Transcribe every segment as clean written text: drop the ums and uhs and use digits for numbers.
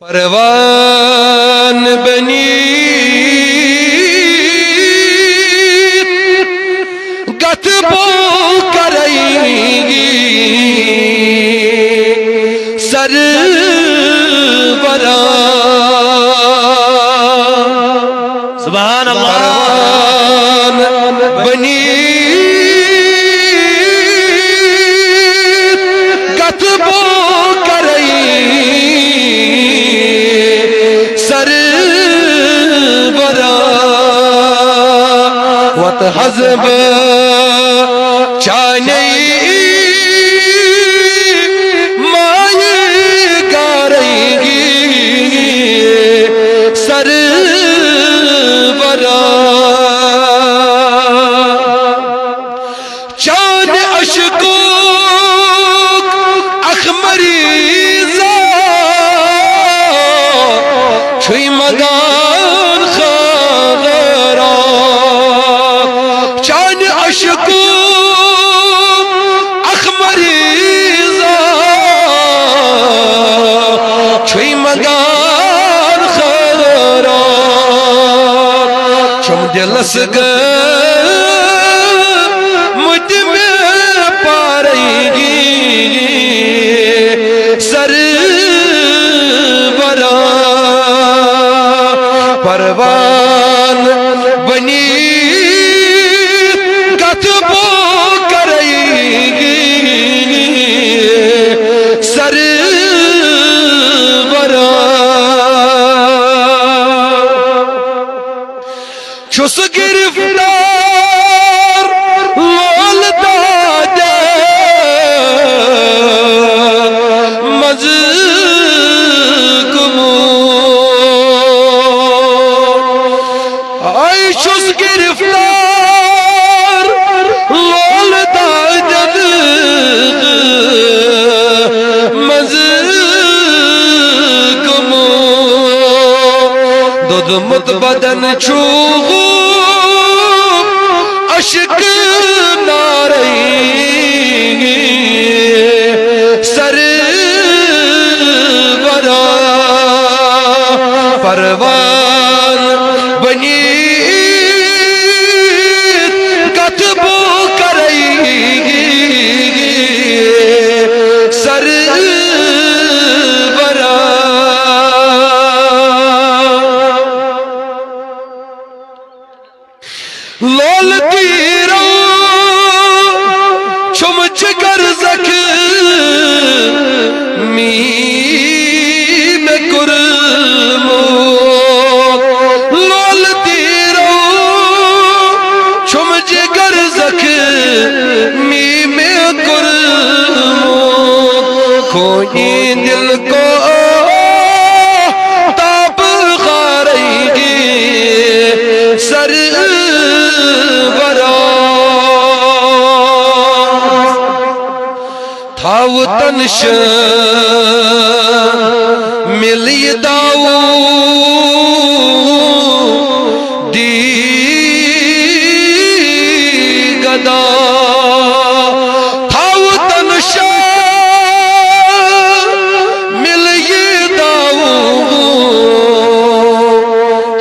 پروان بنی گت بو کریں گی سروران سبحان اللہ پروان بنی گت بو کریں سروران وت حزب چانی دلس مجھ میں پاریں گی سروران پروان بنی گت بو کریں گی چھس گرفتار لول دادا مزگمو آئی چھس گرفتار لول دادا مزگمو دود مت بدن چھو عشق ناریں سروران پروان بنی گت بو کریں سروران لول تیرو چھمچ کر زخمی میں کرمو لول تیرو چھمچ کر زخمی میں کرمو کوئی دل کو تاب خاریں گی تھاو تنش ملی داو دی گدا تھاو تنش ملی داو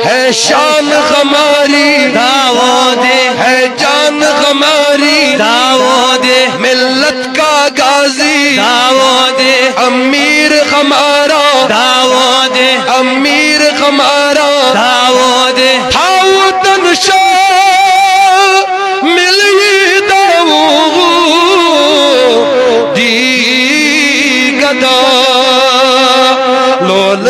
ہے شان ہماری داو دے ہے جان ہماری داو دے ملت کا غازی داو دے امیر ہمارا داو دے امیر ہمارا داو دے تھاو تنشا ملی داو دی گدا لول